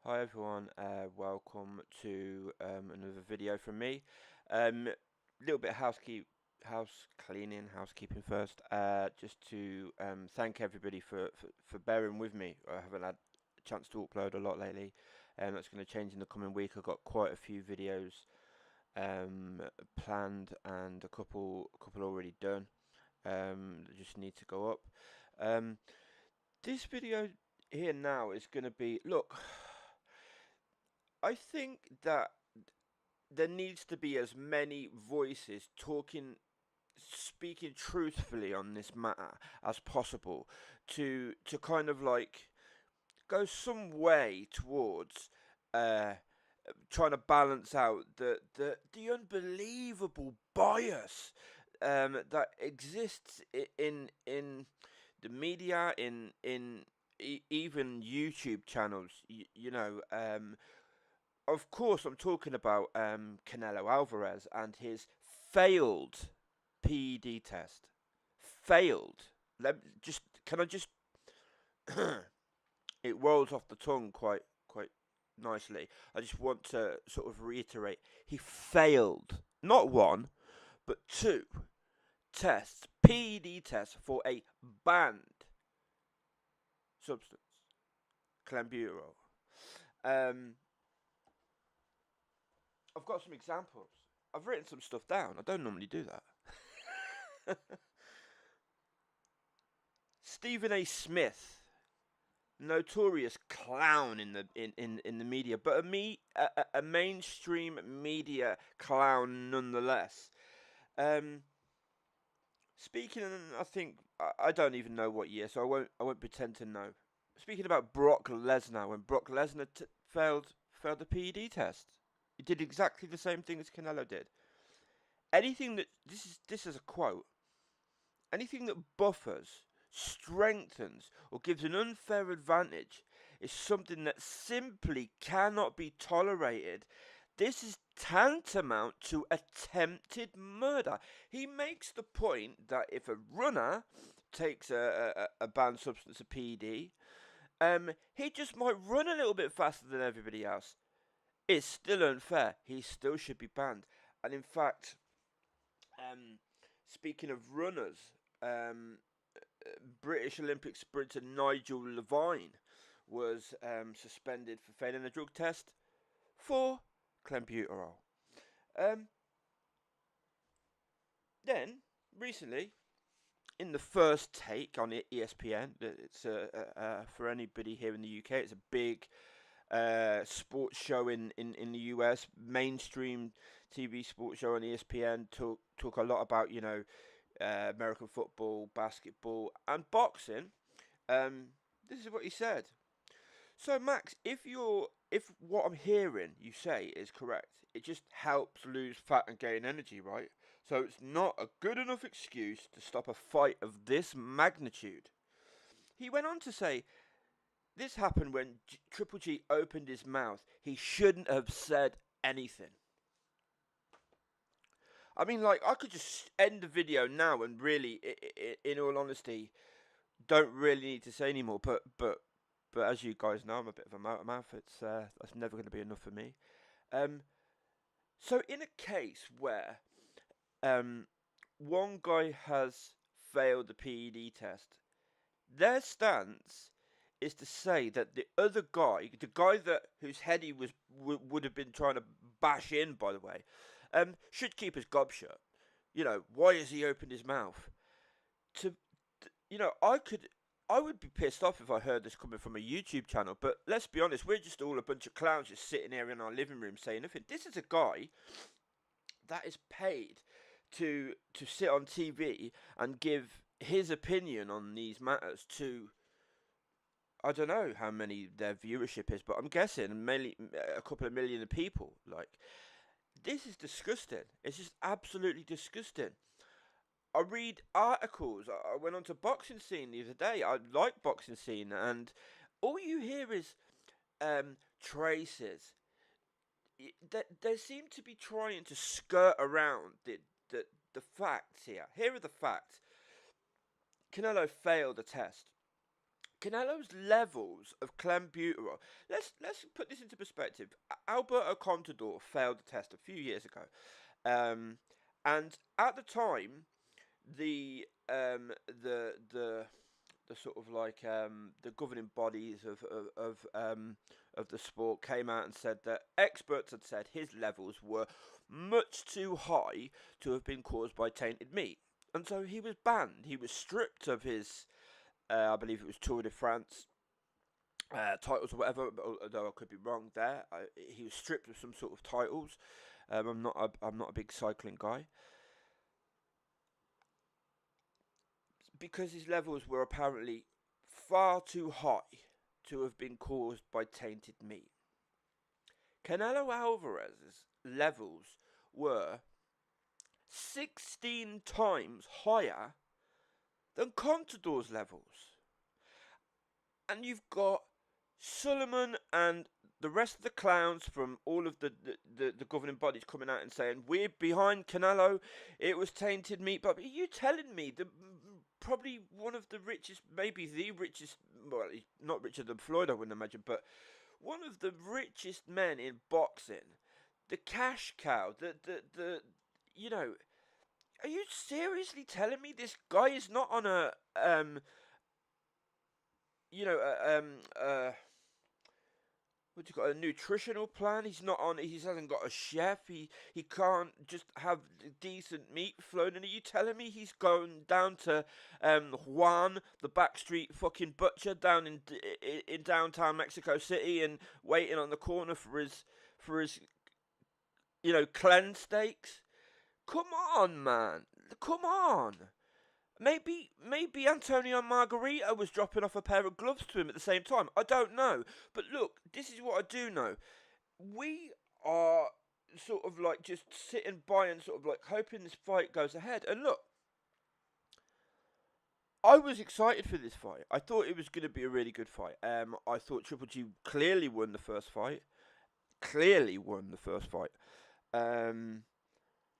Hi everyone, welcome to another video from me. Little bit of house cleaning, housekeeping first. Just to thank everybody for bearing with me. I haven't had a chance to upload a lot lately, and that's going to change in the coming week. I've got quite a few videos planned and a couple already done. That just need to go up. This video here now is going to be look. I think that there needs to be as many voices speaking truthfully on this matter as possible to kind of like go some way towards uh, trying to balance out the unbelievable bias that exists in the media, in even YouTube channels. Of course, I'm talking about Canelo Alvarez and his failed PED test. Failed. Can I just? It rolls off the tongue quite nicely. I just want to sort of reiterate: he failed not one but two tests, PED tests for a banned substance, clenbuterol. Um, I've got some examples. I've written some stuff down. I don't normally do that. Stephen A. Smith, notorious clown in the media, but a mainstream media clown nonetheless. Um, Speaking, I think I don't even know what year, so I won't pretend to know. Speaking about Brock Lesnar, when Brock Lesnar failed the PED test, he did exactly the same thing as Canelo did. Anything that this is a quote. Anything that buffers, strengthens, or gives an unfair advantage is something that simply cannot be tolerated. This is tantamount to attempted murder. He makes the point that if a runner takes a banned substance, a PED, he just might run a little bit faster than everybody else. It's still unfair. He still should be banned. And in fact, um, speaking of runners, British Olympic sprinter Nigel Levine was suspended for failing a drug test for clenbuterol. Um, then, recently, in the first take on ESPN, it's for anybody here in the UK, it's a big sports show in the US, mainstream TV sports show on ESPN. Talk a lot about American football, basketball, and boxing. This is what he said. So Max, if what I'm hearing you say is correct, it just helps lose fat and gain energy, right? So it's not a good enough excuse to stop a fight of this magnitude. He went on to say, this happened when Triple G opened his mouth. He shouldn't have said anything. I mean, like, I could just end the video now and really, in all honesty, don't really need to say anymore. But as you guys know, I'm a bit of a motor mouth. That's never going to be enough for me. Um, so in a case where um, one guy has failed the PED test, their stance is to say that the other guy, the guy that whose head he would have been trying to bash in, by the way, should keep his gob shut. Why has he opened his mouth? To I would be pissed off if I heard this coming from a YouTube channel. But let's be honest, we're just all a bunch of clowns just sitting here in our living room saying nothing. This is a guy that is paid to sit on TV and give his opinion on these matters to, I don't know how many their viewership is, but I'm guessing mainly a couple of million of people. Like, this is disgusting. It's just absolutely disgusting. I read articles. I went on to Boxing Scene the other day. I like Boxing Scene, and all you hear is traces. They seem to be trying to skirt around the facts here. Here are the facts. Canelo failed a test. Canelo's levels of clenbuterol. Let's put this into perspective. Alberto Contador failed the test a few years ago, and at the time, the um, the the the sort of like the governing bodies of the sport came out and said that experts had said his levels were much too high to have been caused by tainted meat, and so he was banned. He was stripped of his, I believe it was Tour de France titles or whatever. Although I could be wrong there, he was stripped of some sort of titles. I'm not a big cycling guy, because his levels were apparently far too high to have been caused by tainted meat. Canelo Alvarez's levels were 16 times higher than Contador's levels. And you've got Sullivan and the rest of the clowns from all of the governing bodies coming out and saying, we're behind Canelo, it was tainted meat. But are you telling me the probably one of the richest, maybe the richest, well, he's not richer than Floyd, I wouldn't imagine, but one of the richest men in boxing, the cash cow, the you know, are you seriously telling me this guy is not on a you know what you got, a nutritional plan? He's not on. He hasn't got a chef. He can't just have decent meat flown. And are you telling me he's going down to Juan, the backstreet fucking butcher down in downtown Mexico City, and waiting on the corner for his cleanse steaks? Come on, man. Come on. Maybe Antonio Margarita was dropping off a pair of gloves to him at the same time. I don't know. But look, this is what I do know. We are sort of like just sitting by and sort of like hoping this fight goes ahead. And look, I was excited for this fight. I thought it was going to be a really good fight. I thought Triple G clearly won the first fight.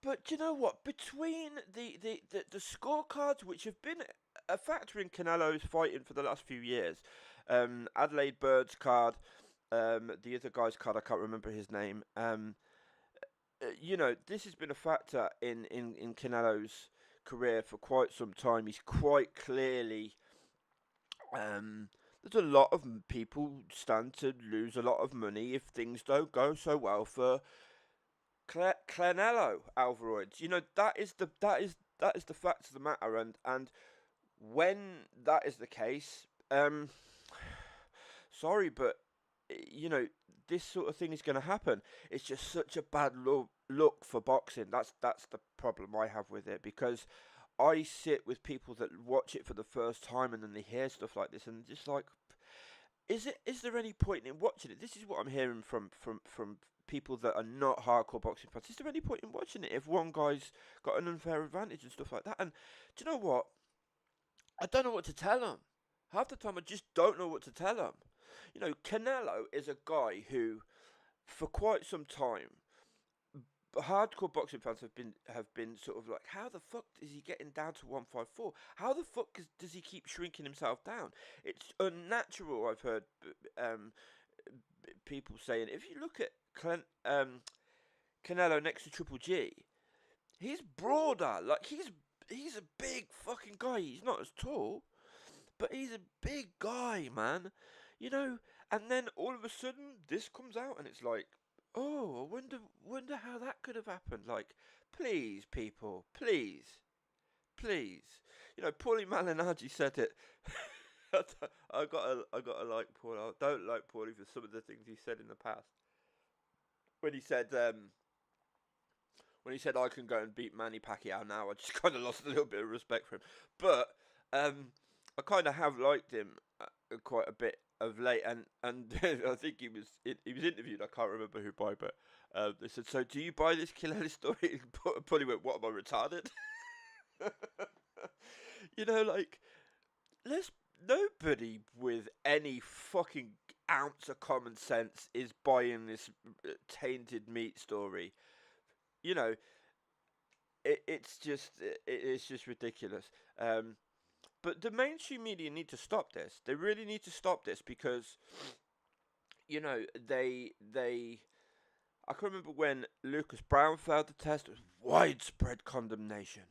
But do you know what? Between the scorecards, which have been a factor in Canelo's fighting for the last few years, Adelaide Bird's card, the other guy's card, I can't remember his name. This has been a factor in Canelo's career for quite some time. He's quite clearly. There's a lot of people stand to lose a lot of money if things don't go so well for Canelo Alvarez. That is the fact of the matter, and when that is the case, sorry, but this sort of thing is going to happen. It's just such a bad look for boxing. That's the problem I have with it, because I sit with people that watch it for the first time and then they hear stuff like this and just like, is there any point in watching it? This is what I'm hearing from people that are not hardcore boxing fans. Is there any point in watching it if one guy's got an unfair advantage and stuff like that? And do you know what? I don't know what to tell them. Half the time I just don't know what to tell them. Canelo is a guy who, for quite some time, hardcore boxing fans have been sort of like, how the fuck is he getting down to 154? How the fuck does he keep shrinking himself down? It's unnatural. I've heard people saying, if you look at Canelo next to Triple G, he's broader. Like he's a big fucking guy. He's not as tall, but he's a big guy, man. And then all of a sudden this comes out and it's like, oh, I wonder how that could have happened. Like, please, people, please. Paulie Malignaggi said it. I gotta like Paul. I don't like Paulie for some of the things he said in the past. When he said I can go and beat Manny Pacquiao now, I just kind of lost a little bit of respect for him. But I kind of have liked him quite a bit of late, and I think he was interviewed. I can't remember who by, but they said, "So do you buy this Canelo story?" Paulie went, "What, am I retarded?" Nobody with any fucking ounce of common sense is buying this tainted meat story. It's just ridiculous. But the mainstream media need to stop this. They really need to stop this because, you know, they. I can remember when Lucas Brown failed the test. It was widespread condemnation.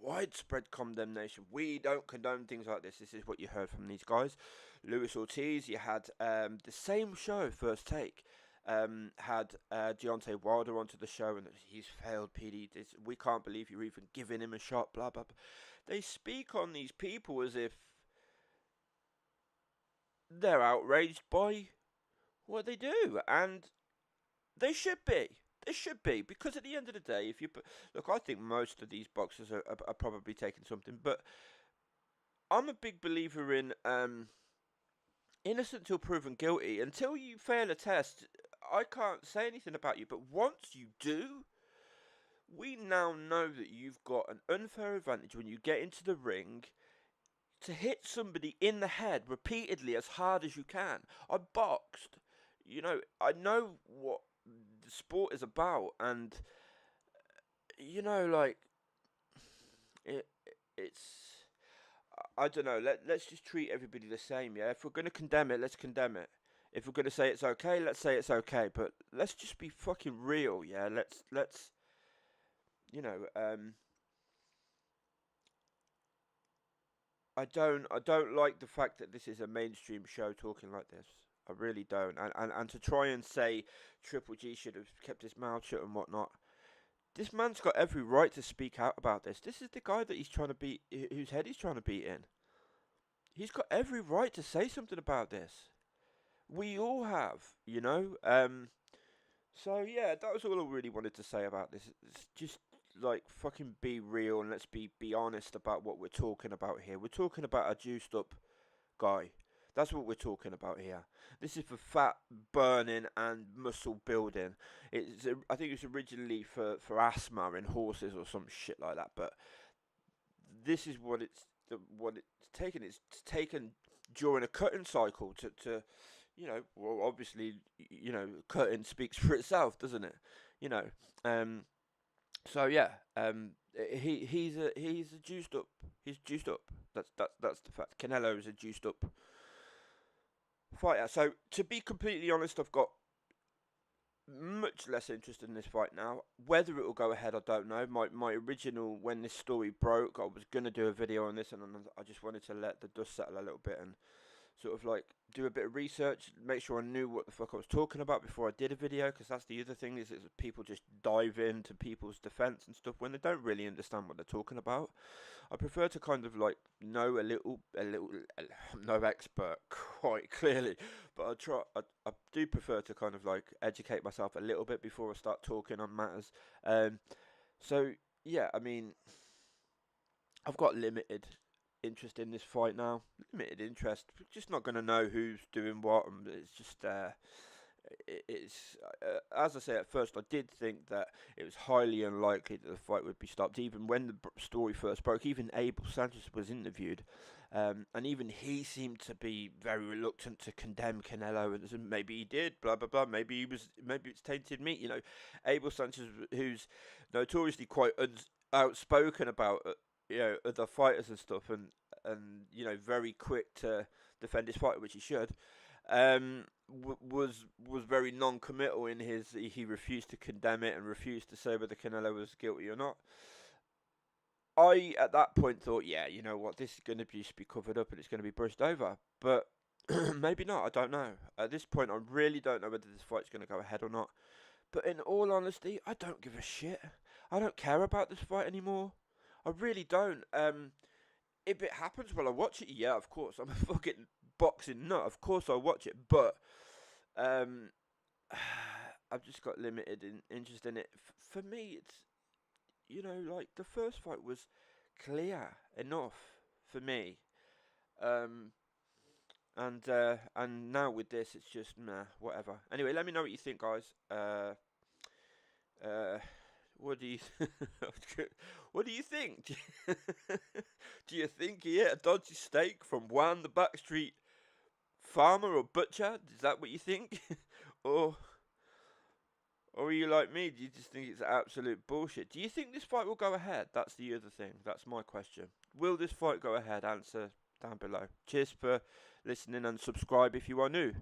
Widespread condemnation. We don't condone things like this. This is what you heard from these guys. Luis Ortiz. You had the same show, First Take. Had Deontay Wilder onto the show, and he's failed PD. We can't believe you're even giving him a shot. Blah blah blah. They speak on these people as if they're outraged by what they do, and they should be. They should be, because at the end of the day, if you look, I think most of these boxers are probably taking something, but I'm a big believer in innocent till proven guilty. Until you fail a test, I can't say anything about you. But once you do, we now know that you've got an unfair advantage when you get into the ring to hit somebody in the head repeatedly as hard as you can. I boxed. You know, I know what the sport is about, and you know, like it's. I don't know. Let's just treat everybody the same. Yeah, if we're gonna condemn it, let's condemn it. If we're gonna say it's okay, let's say it's okay. But let's just be fucking real. Yeah, let's. You know, I don't like the fact that this is a mainstream show talking like this. I really don't. And to try and say Triple G should have kept his mouth shut and whatnot. This man's got every right to speak out about this. This is the guy that he's trying to beat, whose head he's trying to beat in. He's got every right to say something about this. We all have, you know. So yeah, that was all I really wanted to say about this. It's just like fucking be real, and let's be honest about what we're talking about here. We're talking about a juiced up guy. That's what we're talking about here. This is for fat burning and muscle building. I think it's originally for asthma in horses or some shit like that. But this is what it's taken. It's taken during a cutting cycle to you know. Well, obviously, you know, cutting speaks for itself, doesn't it? You know. So yeah. He's a juiced up. He's juiced up. That's the fact. Canelo is a juiced up fighter. So to be completely honest, I've got much less interest in this fight now. Whether it will go ahead, I don't know. My original, when this story broke, I was gonna do a video on this, and I just wanted to let the dust settle a little bit and sort of like do a bit of research, make sure I knew what the fuck I was talking about before I did a video, because that's the other thing, is people just dive into people's defense and stuff when they don't really understand what they're talking about. I prefer to kind of like know a little. I'm no expert, quite clearly, but I do prefer to kind of like educate myself a little bit before I start talking on matters. So yeah, I mean, I've got limited interest in this fight now. Limited interest. Just not going to know who's doing what, and it's just it's as I say, at first I did think that it was highly unlikely that the fight would be stopped. Even when the story first broke, even Abel Sanchez was interviewed, and even he seemed to be very reluctant to condemn Canelo, and maybe he did, blah blah blah. Maybe it's tainted meat. You know, Abel Sanchez, who's notoriously quite outspoken about you know, other fighters and stuff, and you know, very quick to defend his fighter, which he should. Was very non-committal in his. He refused to condemn it and refused to say whether Canelo was guilty or not. I at that point thought, yeah, you know what, this is going to be covered up and it's going to be brushed over, but maybe not. I don't know. At this point, I really don't know whether this fight's going to go ahead or not. But in all honesty, I don't give a shit. I don't care about this fight anymore. I really don't. If it happens, will I watch it? Yeah, of course. I'm a fucking boxing nut. Of course I'll watch it. But I've just got limited interest in it. For me, it's, you know, like the first fight was clear enough for me. And now with this, it's just nah, whatever. Anyway, let me know what you think, guys. What do you what do you think? Do you think he ate a dodgy steak from Juan the backstreet farmer or butcher? Is that what you think? or are you like me? Do you just think it's absolute bullshit? Do you think this fight will go ahead? That's the other thing. That's my question. will this fight go ahead? Answer down below. Cheers for listening and subscribe if you are new.